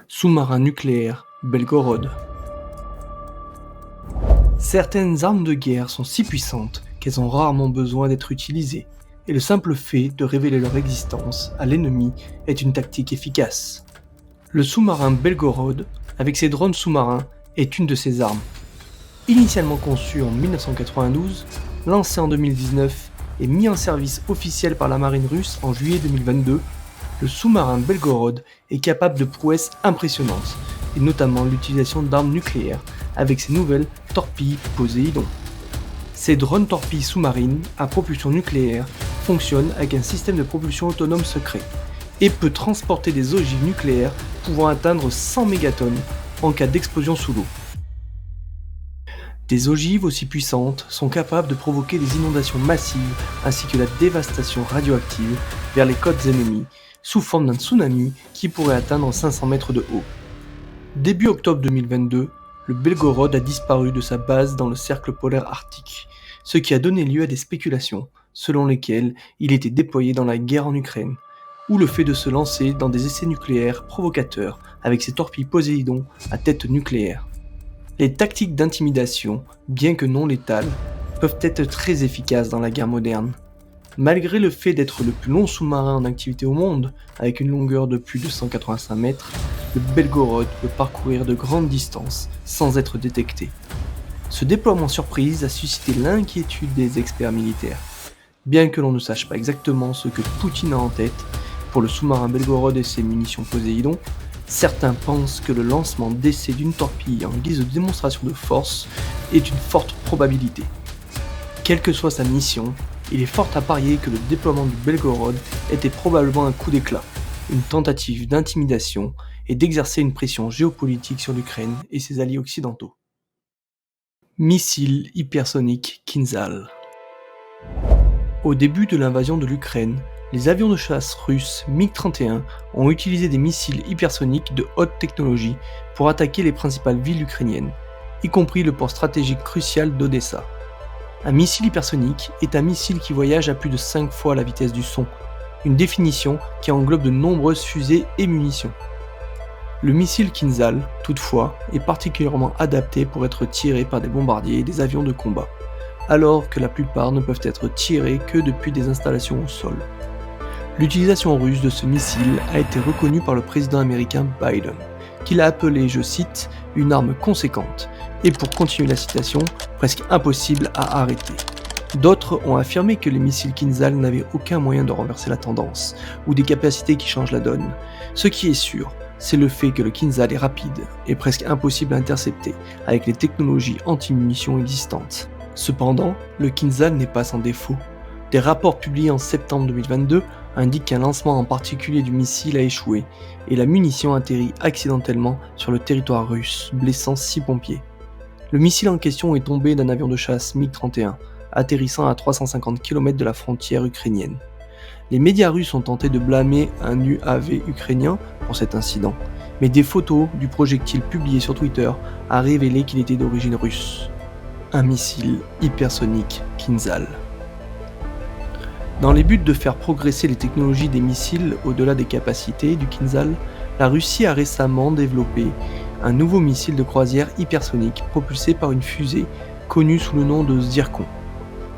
Sous-marin nucléaire Belgorod. Certaines armes de guerre sont si puissantes qu'elles ont rarement besoin d'être utilisées, et le simple fait de révéler leur existence à l'ennemi est une tactique efficace. Le sous-marin Belgorod, avec ses drones sous-marins, est une de ces armes. Initialement conçu en 1992, lancé en 2019 et mis en service officiel par la marine russe en juillet 2022, le sous-marin Belgorod est capable de prouesses impressionnantes, et notamment l'utilisation d'armes nucléaires avec ses nouvelles torpilles Poséidon. Ces drones torpilles sous-marines à propulsion nucléaire fonctionnent avec un système de propulsion autonome secret et peut transporter des ogives nucléaires pouvant atteindre 100 mégatonnes en cas d'explosion sous l'eau. Des ogives aussi puissantes sont capables de provoquer des inondations massives ainsi que la dévastation radioactive vers les côtes ennemies sous forme d'un tsunami qui pourrait atteindre 500 mètres de haut. Début octobre 2022, le Belgorod a disparu de sa base dans le cercle polaire arctique, ce qui a donné lieu à des spéculations selon lesquelles il était déployé dans la guerre en Ukraine, ou le fait de se lancer dans des essais nucléaires provocateurs avec ses torpilles Poséidon à tête nucléaire. Les tactiques d'intimidation, bien que non létales, peuvent être très efficaces dans la guerre moderne. Malgré le fait d'être le plus long sous-marin en activité au monde, avec une longueur de plus de 185 mètres, le Belgorod peut parcourir de grandes distances sans être détecté. Ce déploiement surprise a suscité l'inquiétude des experts militaires. Bien que l'on ne sache pas exactement ce que Poutine a en tête pour le sous-marin Belgorod et ses munitions Poséidon, certains pensent que le lancement d'essais d'une torpille en guise de démonstration de force est une forte probabilité. Quelle que soit sa mission, il est fort à parier que le déploiement du Belgorod était probablement un coup d'éclat, une tentative d'intimidation et d'exercer une pression géopolitique sur l'Ukraine et ses alliés occidentaux. Missile hypersonique Kinzhal. Au début de l'invasion de l'Ukraine, les avions de chasse russes MiG-31 ont utilisé des missiles hypersoniques de haute technologie pour attaquer les principales villes ukrainiennes, y compris le port stratégique crucial d'Odessa. Un missile hypersonique est un missile qui voyage à plus de 5 fois la vitesse du son, une définition qui englobe de nombreuses fusées et munitions. Le missile Kinzhal, toutefois, est particulièrement adapté pour être tiré par des bombardiers et des avions de combat, alors que la plupart ne peuvent être tirés que depuis des installations au sol. L'utilisation russe de ce missile a été reconnue par le président américain Biden, qui l'a appelé, je cite, « une arme conséquente » et pour continuer la citation, presque impossible à arrêter. D'autres ont affirmé que les missiles Kinzhal n'avaient aucun moyen de renverser la tendance, ou des capacités qui changent la donne. Ce qui est sûr, c'est le fait que le Kinzhal est rapide et presque impossible à intercepter avec les technologies anti-munitions existantes. Cependant, le Kinzhal n'est pas sans défaut. Des rapports publiés en septembre 2022 indiquent qu'un lancement en particulier du missile a échoué et la munition atterrit accidentellement sur le territoire russe, blessant 6 pompiers. Le missile en question est tombé d'un avion de chasse MiG-31, atterrissant à 350 km de la frontière ukrainienne. Les médias russes ont tenté de blâmer un UAV ukrainien pour cet incident, mais des photos du projectile publiées sur Twitter a révélé qu'il était d'origine russe. Un missile hypersonique Kinzhal. Dans les buts de faire progresser les technologies des missiles au-delà des capacités du Kinzhal, la Russie a récemment développé un nouveau missile de croisière hypersonique propulsé par une fusée connue sous le nom de Zircon,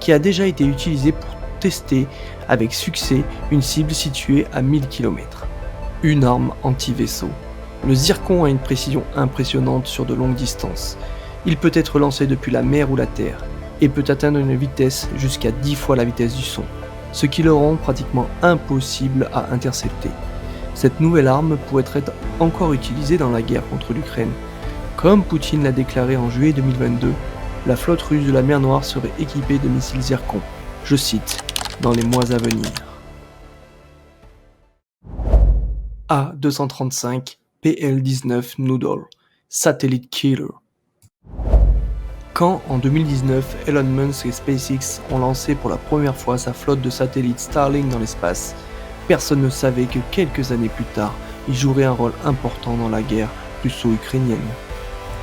qui a déjà été utilisé pour tester avec succès une cible située à 1000 km. Une arme anti-vaisseau. Le Zircon a une précision impressionnante sur de longues distances. Il peut être lancé depuis la mer ou la terre et peut atteindre une vitesse jusqu'à 10 fois la vitesse du son, ce qui le rend pratiquement impossible à intercepter. Cette nouvelle arme pourrait être encore utilisée dans la guerre contre l'Ukraine. Comme Poutine l'a déclaré en juillet 2022, la flotte russe de la mer Noire serait équipée de missiles Zircon, je cite, dans les mois à venir. A-235 PL-19 Noodle, Satellite Killer. Quand, en 2019, Elon Musk et SpaceX ont lancé pour la première fois sa flotte de satellites Starlink dans l'espace, personne ne savait que quelques années plus tard, ils joueraient un rôle important dans la guerre russo-ukrainienne.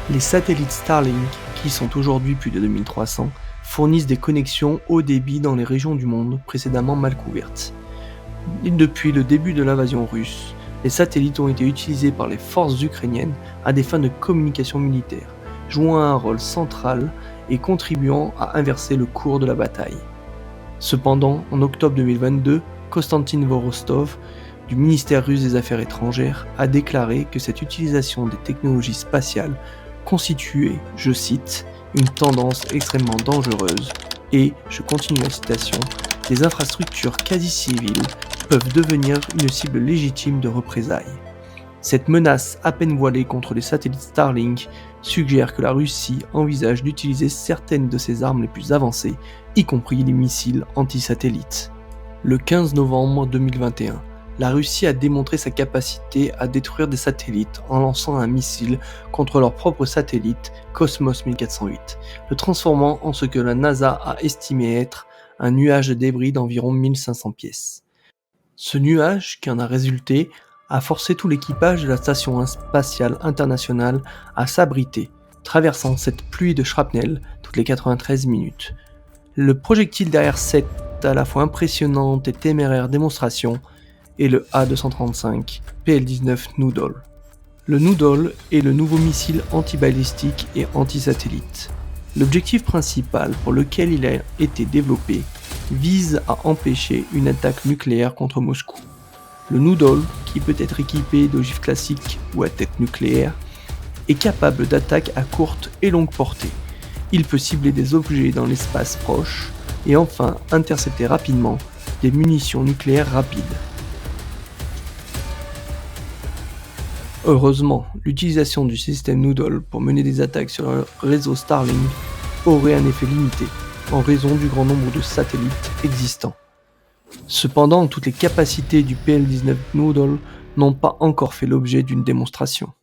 Les satellites Starlink, qui sont aujourd'hui plus de 2300, fournissent des connexions haut débit dans les régions du monde précédemment mal couvertes. Et depuis le début de l'invasion russe, les satellites ont été utilisés par les forces ukrainiennes à des fins de communication militaire, jouant un rôle central et contribuant à inverser le cours de la bataille. Cependant, en octobre 2022, Konstantin Vorostov, du ministère russe des Affaires étrangères, a déclaré que cette utilisation des technologies spatiales constituait, je cite, une tendance extrêmement dangereuse et, je continue la citation, des infrastructures quasi civiles peuvent devenir une cible légitime de représailles. Cette menace à peine voilée contre les satellites Starlink suggère que la Russie envisage d'utiliser certaines de ses armes les plus avancées, y compris les missiles anti-satellites. Le 15 novembre 2021, la Russie a démontré sa capacité à détruire des satellites en lançant un missile contre leur propre satellite Cosmos 1408, le transformant en ce que la NASA a estimé être un nuage de débris d'environ 1500 pièces. Ce nuage, qui en a résulté, a forcé tout l'équipage de la Station spatiale internationale à s'abriter, traversant cette pluie de shrapnel toutes les 93 minutes. Le projectile derrière cette à la fois impressionnante et téméraire démonstration est le A-235 PL-19 Noodle. Le Noodle est le nouveau missile anti-balistique et anti-satellite. L'objectif principal pour lequel il a été développé vise à empêcher une attaque nucléaire contre Moscou. Le Noodle, qui peut être équipé d'ogives classiques ou à tête nucléaire, est capable d'attaques à courte et longue portée. Il peut cibler des objets dans l'espace proche et enfin intercepter rapidement des munitions nucléaires rapides. Heureusement, l'utilisation du système Noodle pour mener des attaques sur le réseau Starlink aurait un effet limité en raison du grand nombre de satellites existants. Cependant, toutes les capacités du PL-19 Noodle n'ont pas encore fait l'objet d'une démonstration.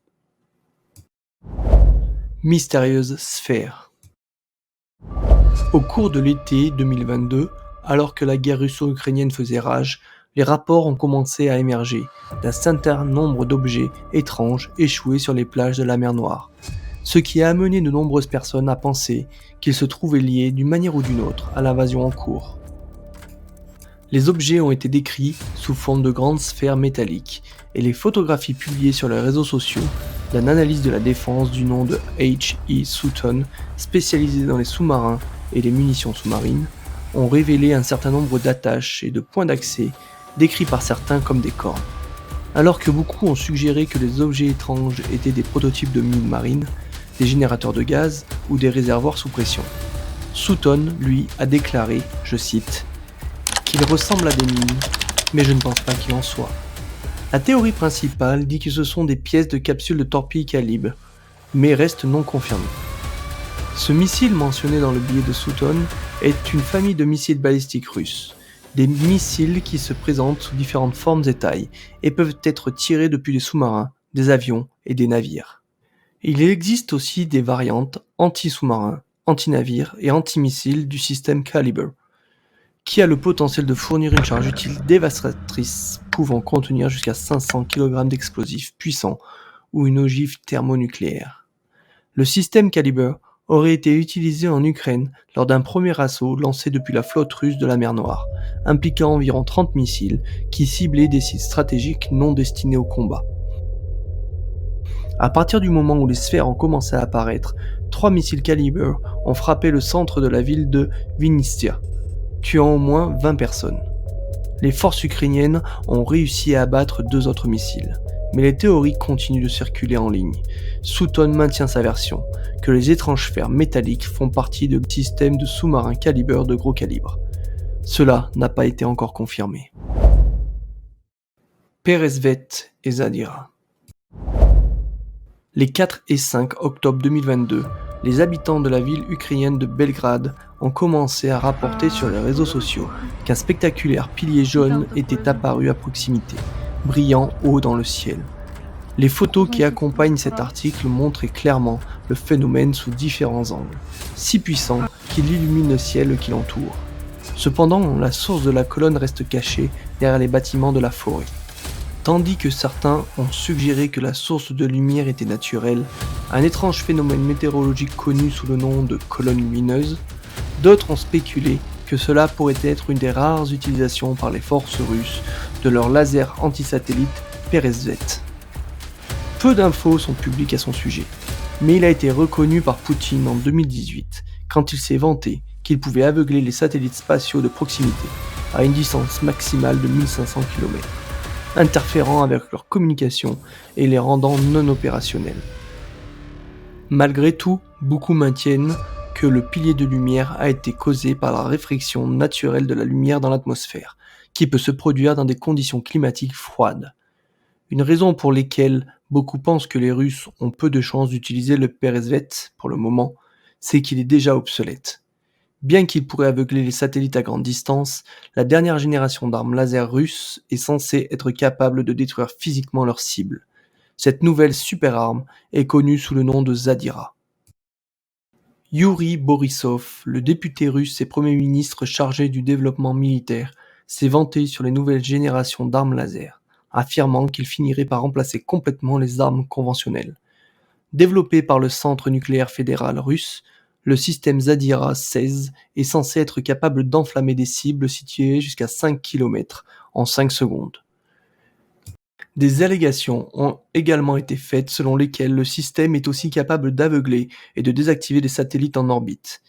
Mystérieuse sphère. Au cours de l'été 2022, alors que la guerre russo-ukrainienne faisait rage, les rapports ont commencé à émerger d'un certain nombre d'objets étranges échoués sur les plages de la mer Noire, ce qui a amené de nombreuses personnes à penser qu'ils se trouvaient liés d'une manière ou d'une autre à l'invasion en cours. Les objets ont été décrits sous forme de grandes sphères métalliques et les photographies publiées sur les réseaux sociaux d'un analyste de la défense du nom de H.E. Sutton, spécialisé dans les sous-marins et les munitions sous-marines, ont révélé un certain nombre d'attaches et de points d'accès décrits par certains comme des cornes. Alors que beaucoup ont suggéré que les objets étranges étaient des prototypes de mines marines, des générateurs de gaz ou des réservoirs sous pression. Sutton, lui, a déclaré, je cite, qu'il ressemble à des mines, mais je ne pense pas qu'il en soit. La théorie principale dit que ce sont des pièces de capsules de torpilles calibre, mais reste non confirmée. Ce missile mentionné dans le billet de Sutton est une famille de missiles balistiques russes, des missiles qui se présentent sous différentes formes et tailles et peuvent être tirés depuis des sous-marins, des avions et des navires. Il existe aussi des variantes anti-sous-marins, anti-navires et anti-missiles du système Calibre, qui a le potentiel de fournir une charge utile dévastatrice pouvant contenir jusqu'à 500 kg d'explosifs puissants ou une ogive thermonucléaire. Le système Calibre aurait été utilisé en Ukraine lors d'un premier assaut lancé depuis la flotte russe de la mer Noire, impliquant environ 30 missiles qui ciblaient des sites stratégiques non destinés au combat. À partir du moment où les sphères ont commencé à apparaître, 3 missiles Calibre ont frappé le centre de la ville de Vinnytsia, tuant au moins 20 personnes. Les forces ukrainiennes ont réussi à abattre 2 autres missiles, mais les théories continuent de circuler en ligne. Sutton maintient sa version, que les étranges sphères métalliques font partie de systèmes de sous-marins Calibre de gros calibre. Cela n'a pas été encore confirmé. Peresvet et Zadira. Les 4 et 5 octobre 2022, les habitants de la ville ukrainienne de Belgrade ont commencé à rapporter sur les réseaux sociaux qu'un spectaculaire pilier jaune était apparu à proximité, brillant haut dans le ciel. Les photos qui accompagnent cet article montraient clairement le phénomène sous différents angles, si puissant qu'il illumine le ciel qui l'entoure. Cependant, la source de la colonne reste cachée derrière les bâtiments de la forêt. Tandis que certains ont suggéré que la source de lumière était naturelle, un étrange phénomène météorologique connu sous le nom de colonne lumineuse, d'autres ont spéculé que cela pourrait être une des rares utilisations par les forces russes de leurs lasers anti-satellites Peresvet. Peu d'infos sont publiques à son sujet, mais il a été reconnu par Poutine en 2018 quand il s'est vanté qu'il pouvait aveugler les satellites spatiaux de proximité à une distance maximale de 1500 km, interférant avec leur communication et les rendant non opérationnels. Malgré tout, beaucoup maintiennent que le pilier de lumière a été causé par la réfraction naturelle de la lumière dans l'atmosphère, qui peut se produire dans des conditions climatiques froides. Une raison pour laquelle beaucoup pensent que les Russes ont peu de chances d'utiliser le Peresvet pour le moment, c'est qu'il est déjà obsolète. Bien qu'il pourrait aveugler les satellites à grande distance, la dernière génération d'armes laser russes est censée être capable de détruire physiquement leurs cibles. Cette nouvelle super-arme est connue sous le nom de Zadira. Yuri Borisov, le député russe et premier ministre chargé du développement militaire, s'est vanté sur les nouvelles générations d'armes laser, affirmant qu'il finirait par remplacer complètement les armes conventionnelles. Développé par le Centre nucléaire fédéral russe, le système Zadira 16 est censé être capable d'enflammer des cibles situées jusqu'à 5 km en 5 secondes. Des allégations ont également été faites selon lesquelles le système est aussi capable d'aveugler et de désactiver des satellites en orbite.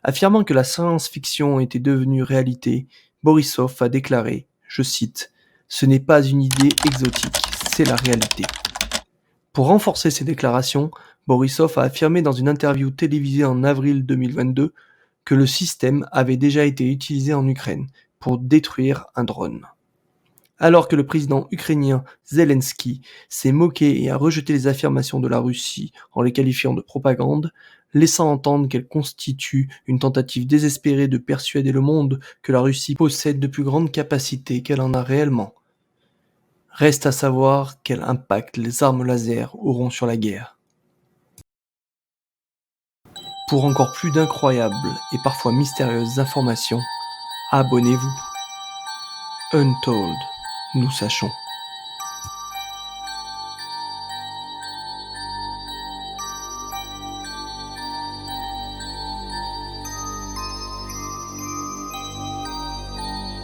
Affirmant que la science-fiction était devenue réalité, Borisov a déclaré, je cite, « Ce n'est pas une idée exotique, c'est la réalité ». Pour renforcer ses déclarations, Borisov a affirmé dans une interview télévisée en avril 2022 que le système avait déjà été utilisé en Ukraine pour détruire un drone. Alors que le président ukrainien Zelensky s'est moqué et a rejeté les affirmations de la Russie en les qualifiant de propagande, laissant entendre qu'elle constitue une tentative désespérée de persuader le monde que la Russie possède de plus grandes capacités qu'elle en a réellement. Reste à savoir quel impact les armes laser auront sur la guerre. Pour encore plus d'incroyables et parfois mystérieuses informations, abonnez-vous. Untold, nous sachons.